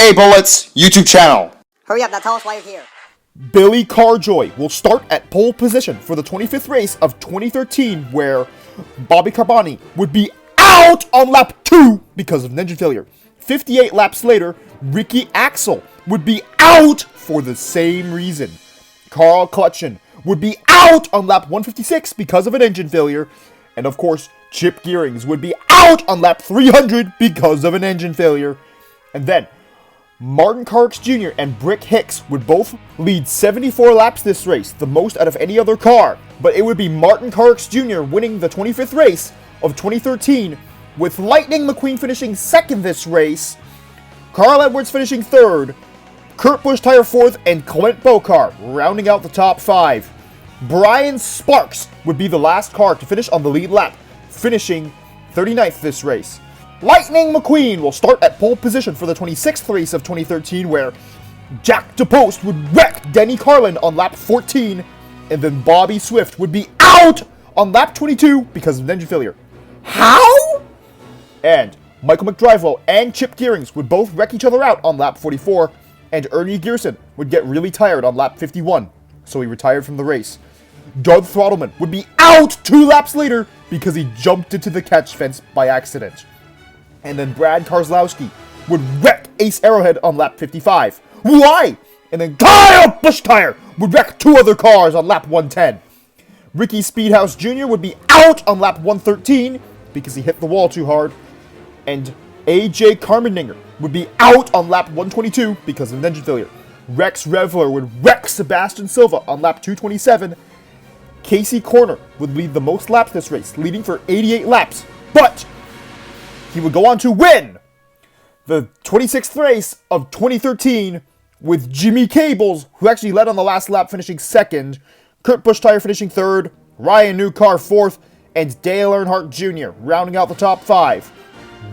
EA Bullets YouTube channel. Hurry up, now tell us why you're here. Billy Carjoy will start at pole position for the 25th race of 2013, where Bobby Carboni would be out on lap 2 because of an engine failure. 58 laps later, Ricky Axel would be out for the same reason. Carl Clutchen would be out on lap 156 because of an engine failure. And of course, Chip Gearings would be out on lap 300 because of an engine failure. And then, Martin Carx Jr. and Brick Hicks would both lead 74 laps this race, the most out of any other car. But it would be Martin Carx Jr. winning the 25th race of 2013, with Lightning McQueen finishing second this race, Carl Edwards finishing third, Kurt Busch Tire fourth, and Clint Bokar rounding out the top 5. Brian Sparks would be the last car to finish on the lead lap, finishing 39th this race. Lightning McQueen will start at pole position for the 26th race of 2013, where Jack DePost would wreck Denny Carlin on lap 14, and then Bobby Swift would be out on lap 22 because of an engine failure. How? And Michael McDrivewell and Chip Gearings would both wreck each other out on lap 44, and Ernie Gearson would get really tired on lap 51, so he retired from the race. Doug Throttleman would be out 2 laps later because he jumped into the catch fence by accident. And then Brad Keselowski would wreck Ace Arrowhead on lap 55. Why? And then Kyle Busch Tire would wreck 2 other cars on lap 110. Ricky Speedhouse Jr. would be out on lap 113 because he hit the wall too hard. And AJ Carmeninger would be out on lap 122 because of an engine failure. Rex Revler would wreck Sebastian Silva on lap 227. Casey Corner would lead the most laps this race, leading for 88 laps. But he would go on to win the 26th race of 2013 with Jimmy Cables, who actually led on the last lap, finishing second, Kurt Busch Tire finishing third, Ryan Newcar fourth, and Dale Earnhardt Jr. rounding out the top 5.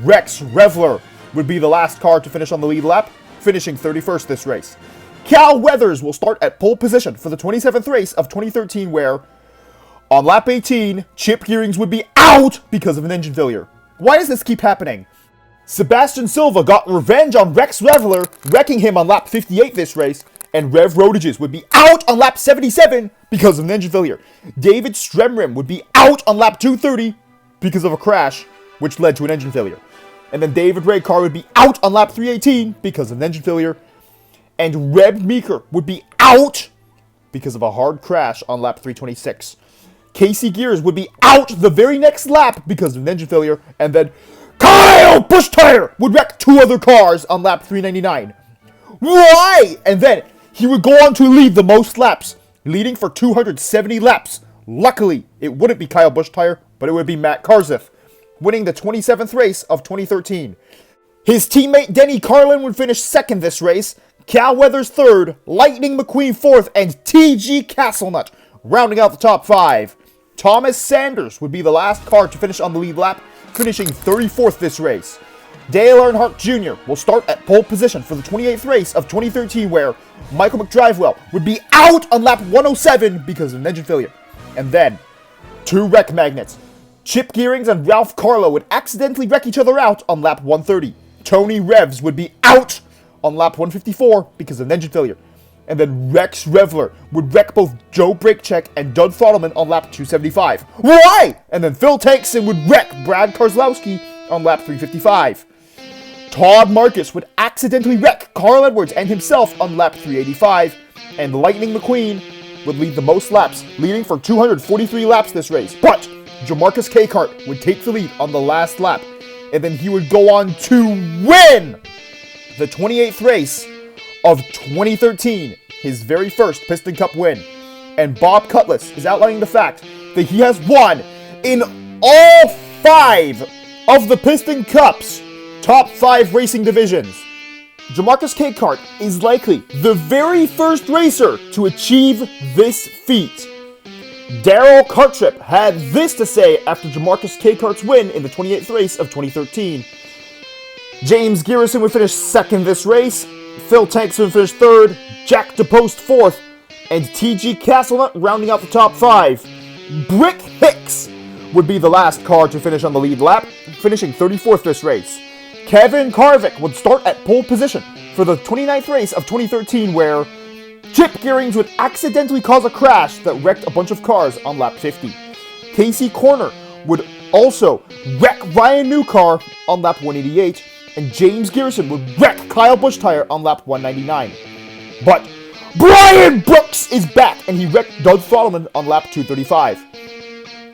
Rex Revler would be the last car to finish on the lead lap, finishing 31st this race. Cal Weathers will start at pole position for the 27th race of 2013, where on lap 18, Chip Gearings would be out because of an engine failure. Why does this keep happening? Sebastian Silva got revenge on Rex Revler, wrecking him on lap 58 this race, and Rev Rodages would be out on lap 77 because of an engine failure. David Stremrim would be out on lap 230 because of a crash, which led to an engine failure. And then David Raycar would be out on lap 318 because of an engine failure. And Reb Meeker would be out because of a hard crash on lap 326. Casey Gears would be out the very next lap because of an engine failure. And then Kyle Busch Tire would wreck 2 other cars on lap 399. Why? And then he would go on to lead the most laps, leading for 270 laps. Luckily, it wouldn't be Kyle Busch Tire, but it would be Matt Kenseth, winning the 27th race of 2013. His teammate Denny Carlin would finish second this race, Cal Weathers third, Lightning McQueen fourth, and T.G. Castlenut rounding out the top 5. Thomas Sanders would be the last car to finish on the lead lap, finishing 34th this race. Dale Earnhardt Jr. will start at pole position for the 28th race of 2013, where Michael McDrivewell would be out on lap 107 because of an engine failure. And then, 2 wreck magnets, Chip Gearings and Ralph Carlo, would accidentally wreck each other out on lap 130. Tony Revs would be out on lap 154 because of an engine failure. And then Rex Revler would wreck both Joe Brakecheck and Doug Throttleman on lap 275. Why? And then Phil Tankson would wreck Brad Keselowski on lap 355. Todd Marcus would accidentally wreck Carl Edwards and himself on lap 385. And Lightning McQueen would lead the most laps, leading for 243 laps this race. But Jamarcus Capehart would take the lead on the last lap, and then he would go on to win the 28th race of 2013, his very first Piston Cup win. And Bob Cutlass is outlining the fact that he has won in all 5 of the Piston Cup's top 5 racing divisions. Jamarcus Capehart is likely the very first racer to achieve this feat. Daryl Cartrip had this to say after Jamarcus Capehart's win in the 28th race of 2013. James Garrison would finish second this race, Phil Tankson would finish third, Jack DePost fourth, and T.G. Castlenut rounding out the top 5. Brick Hicks would be the last car to finish on the lead lap, finishing 34th this race. Kevin Harvick would start at pole position for the 29th race of 2013, where Chip Gearings would accidentally cause a crash that wrecked a bunch of cars on lap 50. Casey Corner would also wreck Ryan Newcar on lap 188, and James Garrison would wreck Kyle Busch Tire on lap 199. But Brian Brooks is back, and he wrecked Doug Throttleman on lap 235.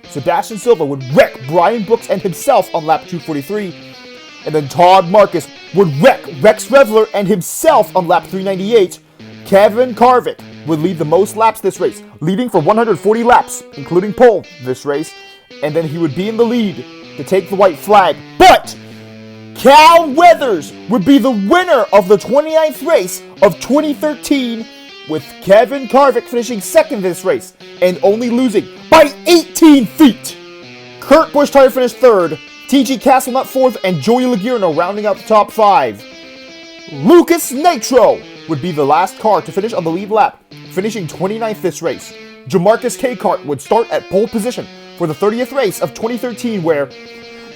Sebastian Silva would wreck Brian Brooks and himself on lap 243, and then Todd Marcus would wreck Rex Revler and himself on lap 398. Kevin Harvick would lead the most laps this race, leading for 140 laps, including pole this race, and then he would be in the lead to take the white flag. But Cal Weathers would be the winner of the 29th race of 2013, with Kevin Harvick finishing second this race and only losing by 18 feet. Kurt Busch Tire finished third, T.G. Castlenut fourth, and Joey Logierno rounding out the top five. Lucas Nitro would be the last car to finish on the lead lap, finishing 29th this race. Jamarcus K-Kart would start at pole position for the 30th race of 2013, where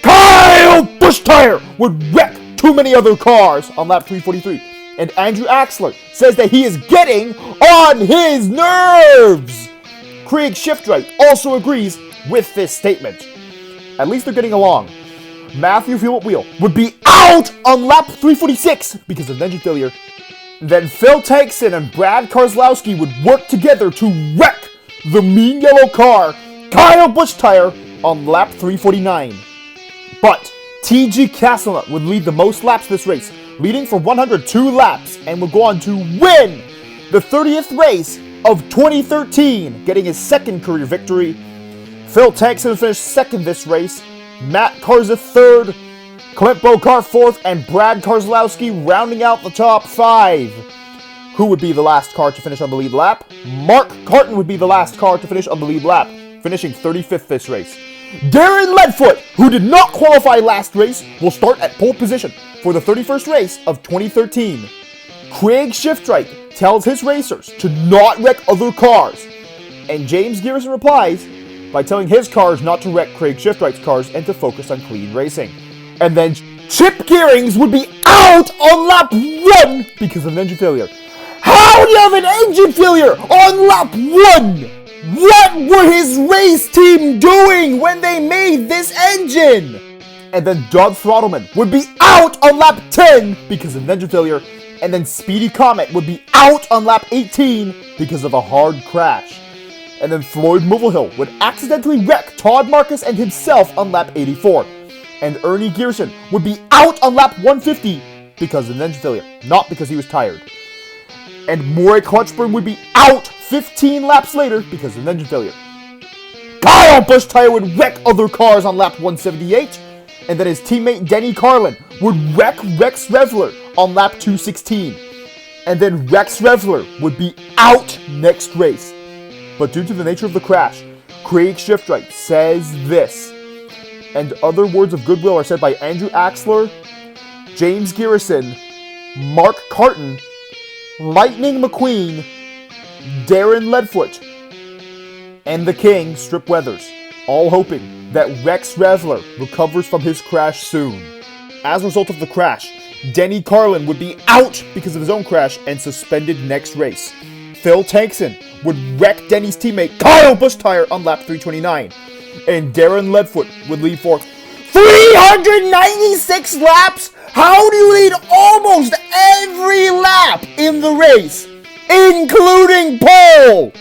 Kyle Busch Tire would wreck too many other cars on lap 343. And Andrew Axler says that he is getting on his nerves. Craig Shiftwright also agrees with this statement. At least they're getting along. Matthew Philip Wheel would be out on lap 346 because of engine failure. Then Phil Takeson and Brad Keselowski would work together to wreck the mean yellow car, Kyle Busch Tire, on lap 349. But T.G. Castlenut would lead the most laps this race, leading for 102 laps, and would go on to win the 30th race of 2013, getting his second career victory. Phil Tankson finished second this race, Matt Karza third, Clint Bokar fourth, and Brad Keselowski rounding out the top five. Who would be the last car to finish on the lead lap? Mark Carton would be the last car to finish on the lead lap, finishing 35th this race. Darren Ledfoot, who did not qualify last race, will start at pole position for the 31st race of 2013. Craig Shiftwright tells his racers to not wreck other cars, and James Garrison replies by telling his cars not to wreck Craig Shiftwright's cars and to focus on clean racing. And then Chip Gearings would be out on lap 1 because of an engine failure. How do you have an engine failure on lap 1? What were his race team doing when they made this engine? And then Doug Throttleman would be out on lap 10 because of an engine failure. And then Speedy Comet would be out on lap 18 because of a hard crash. And then Floyd Mulvihill would accidentally wreck Todd Marcus and himself on lap 84. And Ernie Gearson would be out on lap 150 because of an engine failure, not because he was tired. And Maury Clutchburn would be out 15 laps later because of an engine failure. Kyle Busch Tire would wreck other cars on lap 178, and then his teammate Denny Carlin would wreck Rex Revler on lap 216. And then Rex Revler would be out next race. But due to the nature of the crash, Craig Shiftwright says this, and other words of goodwill are said by Andrew Axler, James Garrison, Mark Carton, Lightning McQueen, Darren Ledfoot, and the King, Strip Weathers, all hoping that Rex Revler recovers from his crash soon. As a result of the crash, Denny Carlin would be out because of his own crash and suspended next race. Phil Tankson would wreck Denny's teammate Kyle Busch Tire on lap 329, and Darren Ledfoot would lead for 396 laps? How do you lead almost every lap in the race, including pole?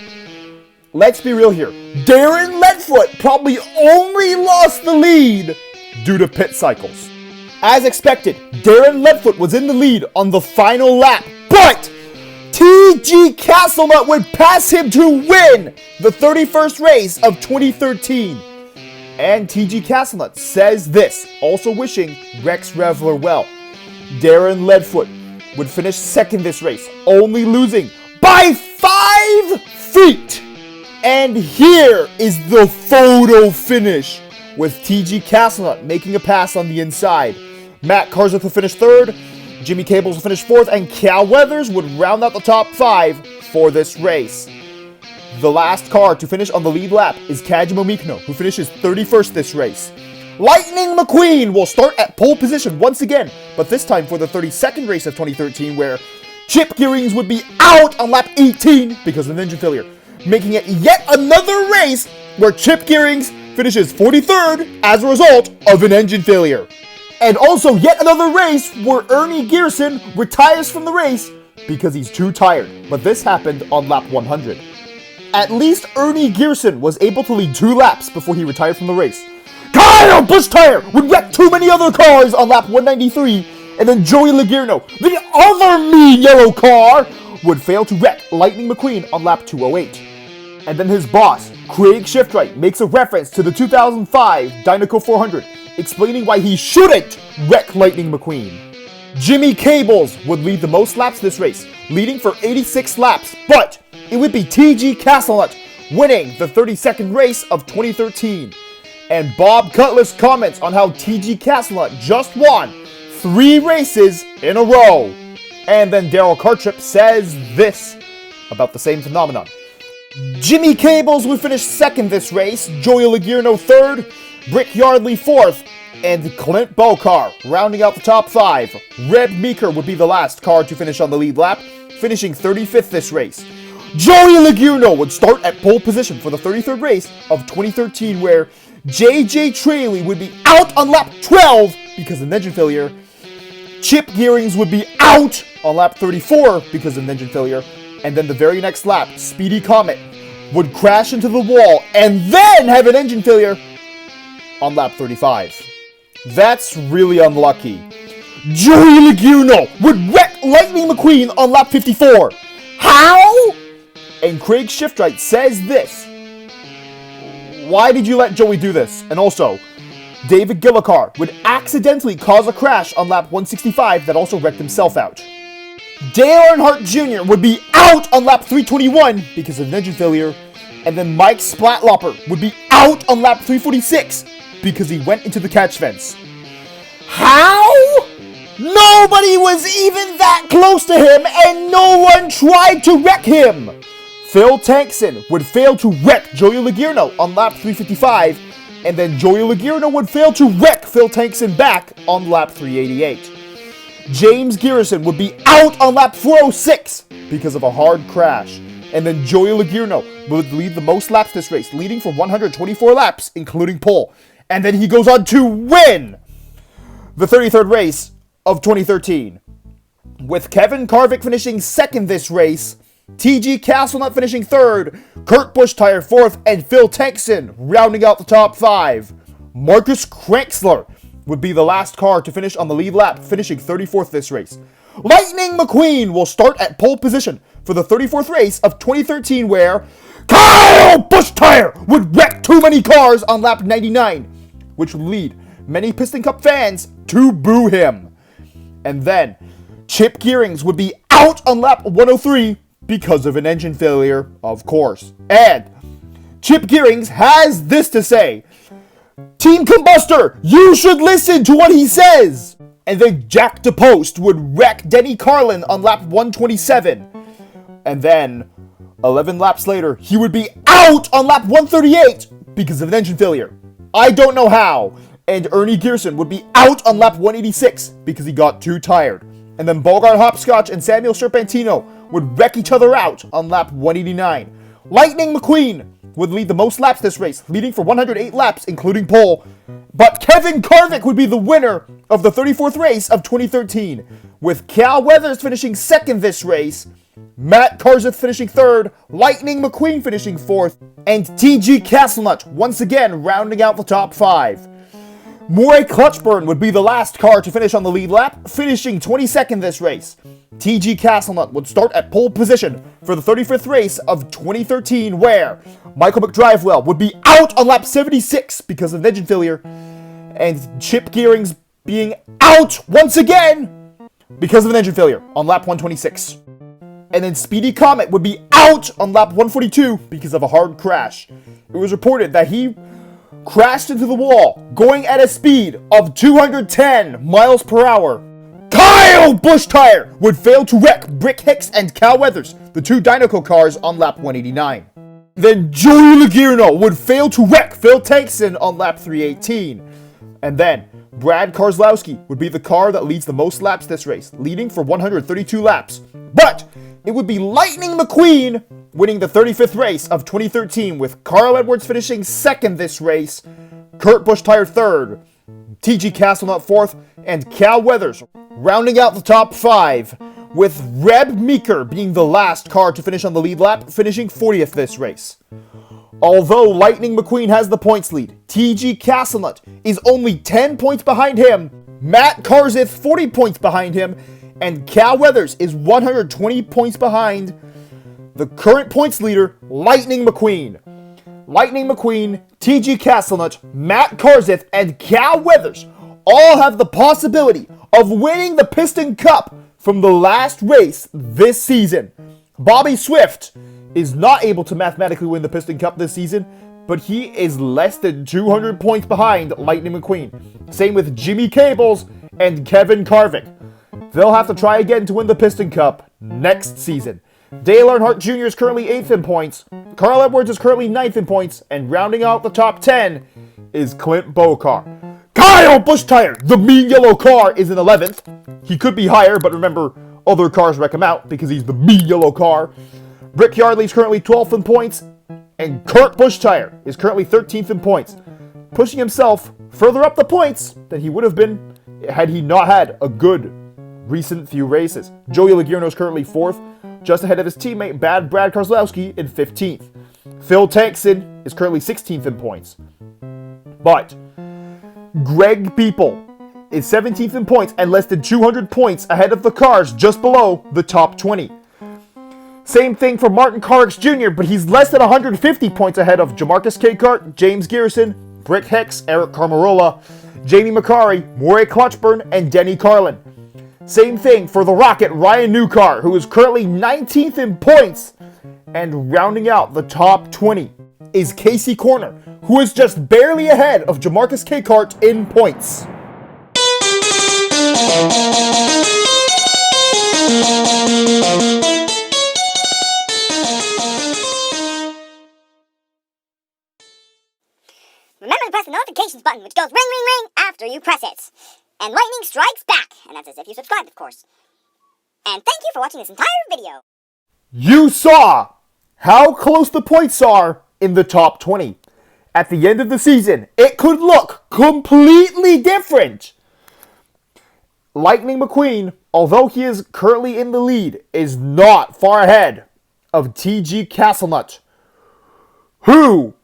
Let's be real here. Darren Ledfoot probably only lost the lead due to pit cycles. As expected, Darren Ledfoot was in the lead on the final lap, but T.G. Castlenut would pass him to win the 31st race of 2013. And T.G. Castlenut says this, also wishing Rex Revler well. Darren Ledfoot would finish second this race, only losing by 5 feet. And here is the photo finish, with T.G. Castlenut making a pass on the inside. Matt Karseth would finish third, Jimmy Cables would finish fourth, and Cal Weathers would round out the top 5 for this race. The last car to finish on the lead lap is Kajimo Mikno, who finishes 31st this race. Lightning McQueen will start at pole position once again, but this time for the 32nd race of 2013, where Chip Gearings would be out on lap 18 because of an engine failure, making it yet another race where Chip Gearings finishes 43rd as a result of an engine failure. And also yet another race where Ernie Gearson retires from the race because he's too tired, but this happened on lap 100. At least Ernie Gearson was able to lead 2 laps before he retired from the race. Kyle Busch Tire would wreck too many other cars on lap 193, and then Joey Logierno, the other mean yellow car, would fail to wreck Lightning McQueen on lap 208. And then his boss, Craig Shiftwright, makes a reference to the 2005 Dynaco 400, explaining why he shouldn't wreck Lightning McQueen. Jimmy Cables would lead the most laps this race, leading for 86 laps, but it would be T.G. Castlenut winning the 32nd race of 2013. And Bob Cutlass comments on how T.G. Castlenut just won 3 races in a row. And then Daryl Cartrip says this about the same phenomenon. Jimmy Cables would finish 2nd this race, Joey Logierno 3rd, Brick Yardley 4th, and Clint Bokar rounding out the top 5. Reb Meeker would be the last car to finish on the lead lap, finishing 35th this race. Joey Logierno would start at pole position for the 33rd race of 2013, where J.J. Traley would be out on lap 12 because of an engine failure. Chip Gearings would be out on lap 34 because of an engine failure. And then the very next lap, Speedy Comet would crash into the wall and then have an engine failure on lap 35. That's really unlucky. Joey Logierno would wreck Lightning McQueen on lap 54. How? And Craig Shiftwright says this. Why did you let Joey do this? And also, David Gillicar would accidentally cause a crash on lap 165 that also wrecked himself out. Dale Earnhardt Jr. would be out on lap 321 because of an engine failure, and then Mike Splatloper would be out on lap 346 because he went into the catch fence. How? Nobody was even that close to him, and no one tried to wreck him. Phil Tankson would fail to wreck Joey Logierno on lap 355, and then Joey Logierno would fail to wreck Phil Tankson back on lap 388. James Garrison would be out on lap 406 because of a hard crash, and then Joey Logierno would lead the most laps this race, leading for 124 laps, including pole, and then he goes on to win the 33rd race of 2013. With Kevin Carvick finishing 2nd this race, T.G. Castlenut finishing 3rd, Kurt Busch Tire 4th, and Phil Tankson rounding out the top 5. Marcus Kranksler would be the last car to finish on the lead lap, finishing 34th this race. Lightning McQueen will start at pole position for the 34th race of 2013, where Kyle Busch Tire would wreck too many cars on lap 99, which would lead many Piston Cup fans to boo him. And then Chip Gearings would be out on lap 103 because of an engine failure, of course. And Chip Gearings has this to say. Team Combustor, you should listen to what he says. And then Jack DePost would wreck Denny Carlin on lap 127. And then 11 laps later, he would be out on lap 138 because of an engine failure. I don't know how. And Ernie Gearson would be out on lap 186 because he got too tired. And then Bogart Hopscotch and Samuel Serpentino would wreck each other out on lap 189. Lightning McQueen would lead the most laps this race, leading for 108 laps, including pole. But Kevin Carvick would be the winner of the 34th race of 2013, with Cal Weathers finishing 2nd this race, Matt Karseth finishing 3rd, Lightning McQueen finishing 4th, and T.G. Castlenut once again rounding out the top 5. Murray Clutchburn would be the last car to finish on the lead lap, finishing 22nd this race. T.G. Castlenut would start at pole position for the 35th race of 2013, where Michael McDrivewell would be out on lap 76 because of an engine failure, and Chip Gearings being out once again because of an engine failure on lap 126. And then Speedy Comet would be out on lap 142 because of a hard crash. It was reported that he crashed into the wall, going at a speed of 210 miles per hour. Kyle Busch Tire would fail to wreck Brick Hicks and Cal Weathers, the 2 Dynaco cars, on lap 189. Then Joey Logierno would fail to wreck Phil Tankson on lap 318. And then, Brad Keselowski would be the car that leads the most laps this race, leading for 132 laps. But it would be Lightning McQueen winning the 35th race of 2013, with Carl Edwards finishing second this race, Kurt Busch Tire third, T.G. Castlenut fourth, and Cal Weathers rounding out the top 5, with Reb Meeker being the last car to finish on the lead lap, finishing 40th this race. Although Lightning McQueen has the points lead, T.G. Castlenut is only 10 points behind him, Matt Kenseth 40 points behind him, and Cal Weathers is 120 points behind the current points leader, Lightning McQueen. Lightning McQueen, T.G. Castlenut, Matt Kenseth, and Cal Weathers all have the possibility of winning the Piston Cup from the last race this season. Bobby Swift is not able to mathematically win the Piston Cup this season, but he is less than 200 points behind Lightning McQueen. Same with Jimmy Cables and Kevin Harvick. They'll have to try again to win the Piston Cup next season. Dale Earnhardt Jr. is currently 8th in points, Carl Edwards is currently 9th in points, and rounding out the top 10 is Clint Bowcar. Kyle Busch Tire, the mean yellow car, is in 11th. He could be higher, but remember, other cars wreck him out because he's the mean yellow car. Rick Yardley is currently 12th in points, and Kurt Busch Tire is currently 13th in points, pushing himself further up the points than he would have been had he not had a good recent few races. Joey Logano is currently 4th, just ahead of his teammate Brad Keselowski in 15th. Phil Tankson is currently 16th in points. But Greg People is 17th in points and less than 200 points ahead of the cars just below the top 20. Same thing for Martin Truex Jr., but he's less than 150 points ahead of Jamarcus Cakehart, James Garrison, Brick Hicks, Eric Carmarola, Jamie McCarry, Murray Clutchburn, and Denny Carlin. Same thing for the Rocket Ryan Newcar, who is currently 19th in points, and rounding out the top 20 is Casey Corner, who is just barely ahead of Jamarcus Cakehart in points. Remember to press the notifications button, which goes ring, ring, ring after you press it. And lightning strikes back, and that's as if you subscribed, of course. And thank you for watching this entire video. You saw how close the points are in the top 20. At the end of the season, it could look completely different. Lightning McQueen, although he is currently in the lead, is not far ahead of T.G. Castlenut, who,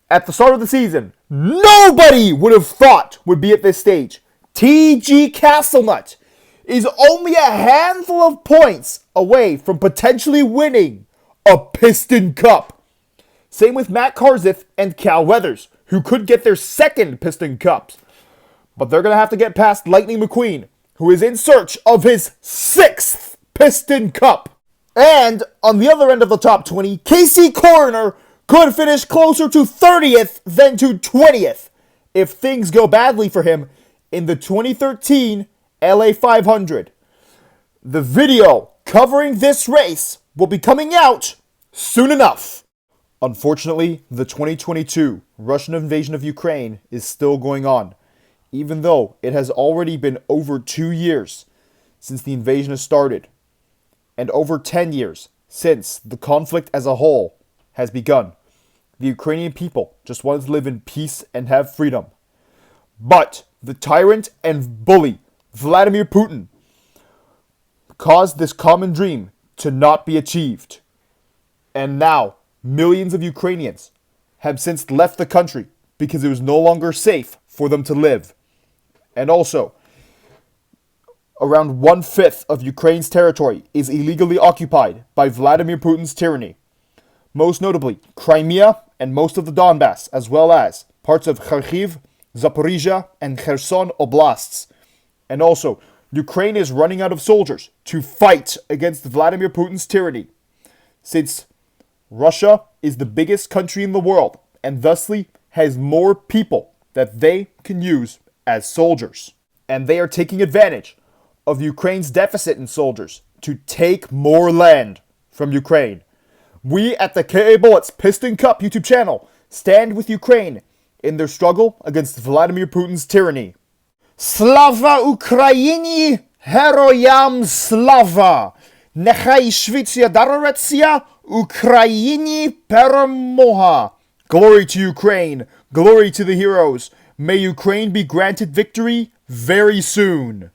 at the start of the season, nobody would have thought would be at this stage. T.G. Castlenut is only a handful of points away from potentially winning a Piston Cup. Same with Matt Kenseth and Cal Weathers, who could get their second Piston Cups. But they're going to have to get past Lightning McQueen, who is in search of his 6th Piston Cup. And on the other end of the top 20, Casey Corner could finish closer to 30th than to 20th if things go badly for him in the 2013 LA 500. The video covering this race will be coming out soon enough. Unfortunately, the 2022 Russian invasion of Ukraine is still going on, even though it has already been over 2 years since the invasion has started, and over 10 years since the conflict as a whole has begun. The Ukrainian people just wanted to live in peace and have freedom. But the tyrant and bully Vladimir Putin caused this common dream to not be achieved. And now, millions of Ukrainians have since left the country because it was no longer safe for them to live. And also, around 1/5 of Ukraine's territory is illegally occupied by Vladimir Putin's tyranny. Most notably, Crimea and most of the Donbass, as well as parts of Kharkiv, Zaporizhia, and Kherson oblasts. And also, Ukraine is running out of soldiers to fight against Vladimir Putin's tyranny, since Russia is the biggest country in the world and thusly has more people that they can use as soldiers. And they are taking advantage of Ukraine's deficit in soldiers to take more land from Ukraine. We at the KA Bullets Piston Cup YouTube channel stand with Ukraine in their struggle against Vladimir Putin's tyranny. Slava Ukraini! Heroyam slava! Nechai Shvitsya Daroretsia! Ukraini Permoha! Glory to Ukraine! Glory to the heroes! May Ukraine be granted victory very soon!